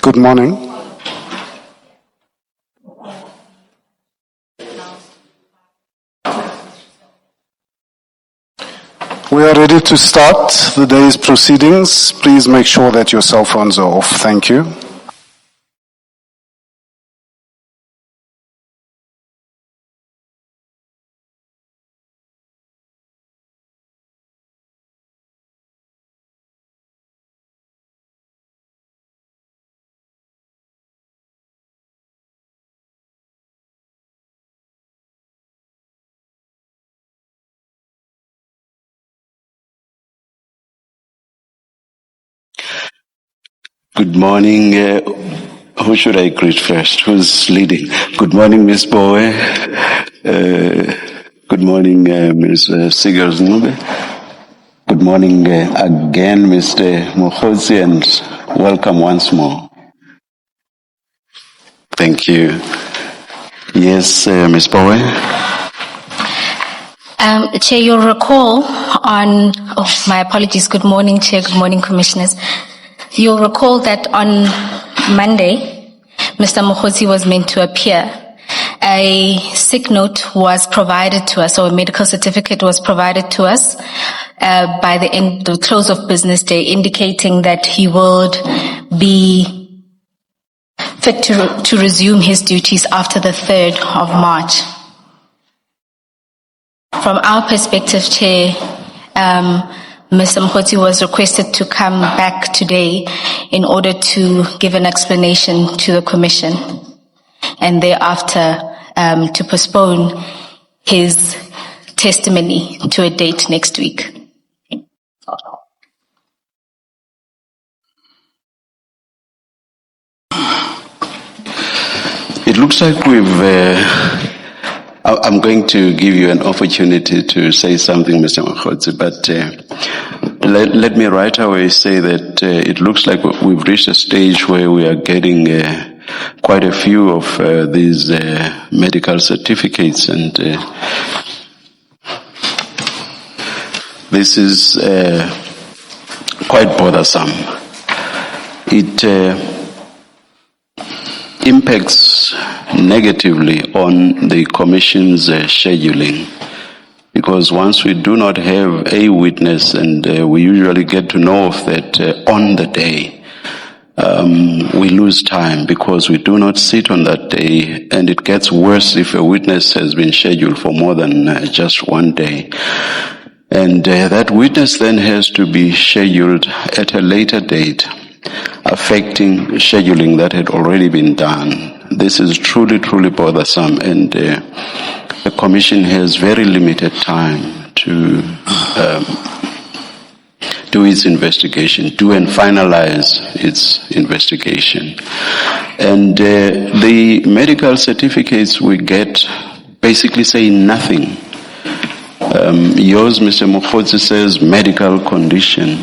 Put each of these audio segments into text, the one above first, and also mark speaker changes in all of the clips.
Speaker 1: Good morning. We are ready to start the day's proceedings. Please make sure that your cell phones are off. Thank you.
Speaker 2: Good morning. Who should I greet first? Who's leading? Good morning, Miss Bowe. Good morning, Ms. Sigers Nube. Good morning again, Mr. Mogotsi, and welcome once more. Thank you. Yes, Ms. Bowe.
Speaker 3: Chair, you'll recall on, my apologies, good morning, Chair, good morning, Commissioners. You'll recall that on Monday, Mr. Mogotsi was meant to appear. A sick note was provided to us, or a medical certificate was provided to us by the close of business day, indicating that he would be fit to resume his duties after the 3rd of March. From our perspective, Chair, Mr. Mogotsi was requested to come back today in order to give an explanation to the Commission, and thereafter to postpone his testimony to a date next week.
Speaker 2: It looks like I'm going to give you an opportunity to say something, Mr. Mogotsi, but let me right away say that it looks like we've reached a stage where we are getting quite a few of these medical certificates, and this is quite bothersome. It impacts negatively on the Commission's scheduling, because once we do not have a witness, and we usually get to know of that on the day, we lose time because we do not sit on that day, and it gets worse if a witness has been scheduled for more than just one day. And that witness then has to be scheduled at a later date, affecting scheduling that had already been done. This is truly, truly bothersome, and the Commission has very limited time to do its investigation, do and finalize its investigation. And the medical certificates we get basically say nothing. Yours, Mr. Mogotsi, says medical condition.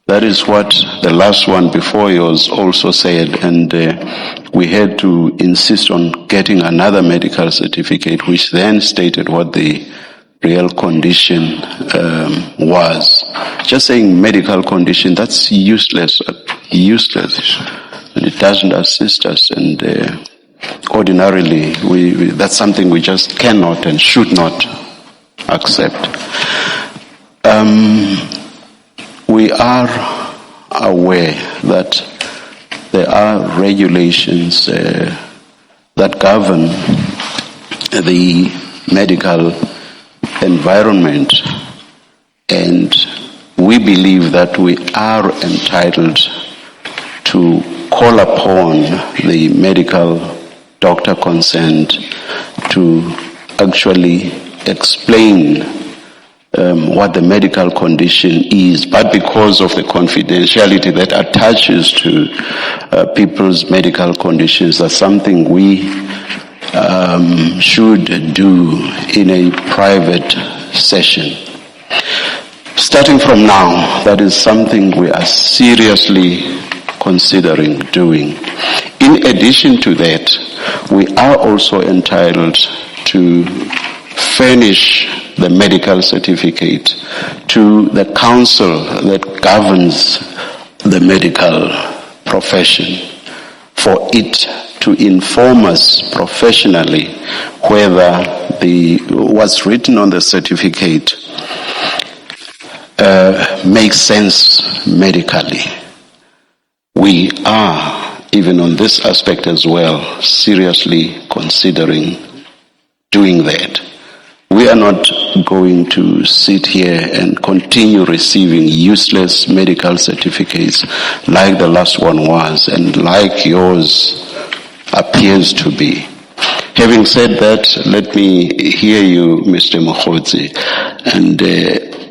Speaker 2: That is what the last one before yours also said, and we had to insist on getting another medical certificate, which then stated what the real condition was. Just saying medical condition, that's useless, and it doesn't assist us, and ordinarily that's something we just cannot and should not accept. We are aware that there are regulations that govern the medical environment, and we believe that we are entitled to call upon the medical doctor concerned to actually explain what the medical condition is, but because of the confidentiality that attaches to people's medical conditions, that's something we should do in a private session. Starting from now, that is something we are seriously considering doing. In addition to that, we are also entitled to furnish the medical certificate to the council that governs the medical profession, for it to inform us professionally whether what's written on the certificate makes sense medically. We are, even on this aspect as well, seriously considering doing that. We are not going to sit here and continue receiving useless medical certificates like the last one was and like yours appears to be. Having said that, let me hear you, Mr. Mogotsi. And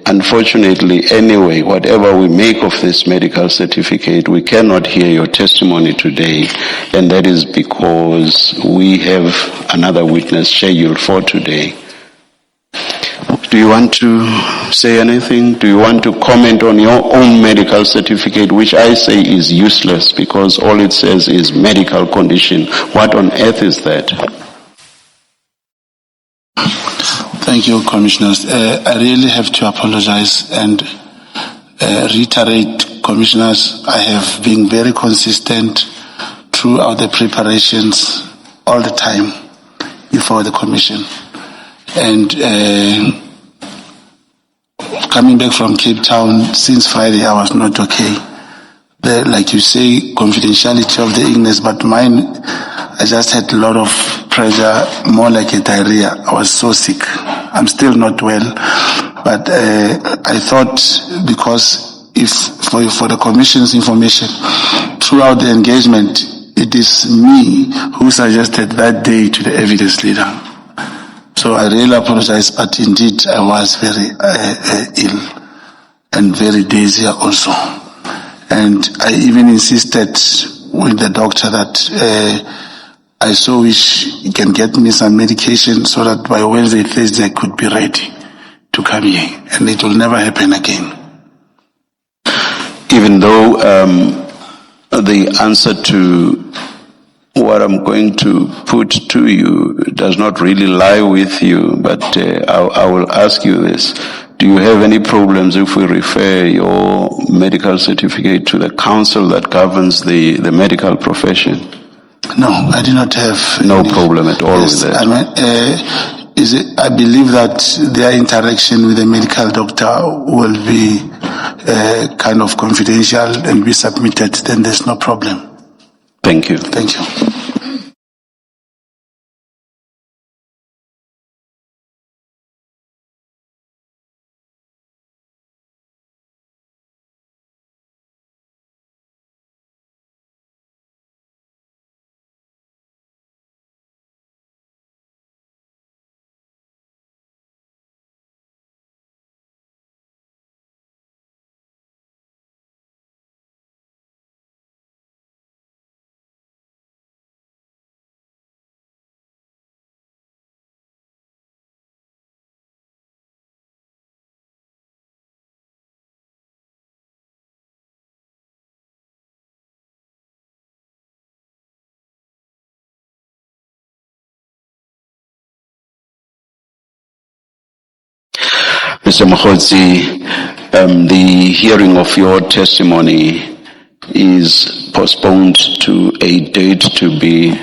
Speaker 2: unfortunately, anyway, whatever we make of this medical certificate, we cannot hear your testimony today, and that is because we have another witness scheduled for today. Do you want to say anything? Do you want to comment on your own medical certificate, which I say is useless because all it says is medical condition? What on earth is that?
Speaker 4: Thank you, Commissioners. I really have to apologize and reiterate, Commissioners, I have been very consistent throughout the preparations all the time before the Commission. And coming back from Cape Town since Friday, I was not okay. Like you say, confidentiality of the illness, but mine, I just had a lot of pressure, more like a diarrhea. I was so sick. I'm still not well, but I thought because if for the Commission's information, throughout the engagement, it is me who suggested that day to the evidence leader. So I really apologize, but indeed I was very ill and very dizzy also. And I even insisted with the doctor that I so wish he can get me some medication so that by Wednesday, Thursday I could be ready to come here. And it will never happen again.
Speaker 2: Even though the answer to what I'm going to put to you does not really lie with you, but I will ask you this. Do you have any problems if we refer your medical certificate to the council that governs the medical profession?
Speaker 4: No, I do not have
Speaker 2: no
Speaker 4: any
Speaker 2: problem at all with that.
Speaker 4: I mean, I believe that their interaction with the medical doctor will be kind of confidential and be submitted, then there's no problem.
Speaker 2: Thank you.
Speaker 4: Thank you.
Speaker 2: Mr. Mogotsi, the hearing of your testimony is postponed to a date to be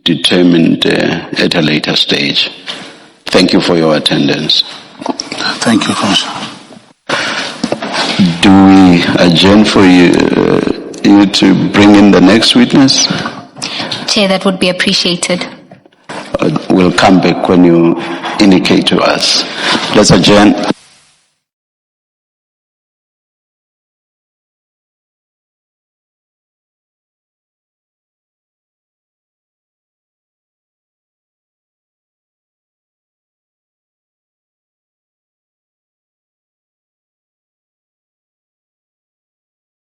Speaker 2: determined at a later stage. Thank you for your attendance.
Speaker 4: Thank you, Commissioner.
Speaker 2: Do we adjourn for you to bring in the next witness?
Speaker 3: Chair, that would be appreciated.
Speaker 2: We'll come back when you indicate to us. Let's adjourn.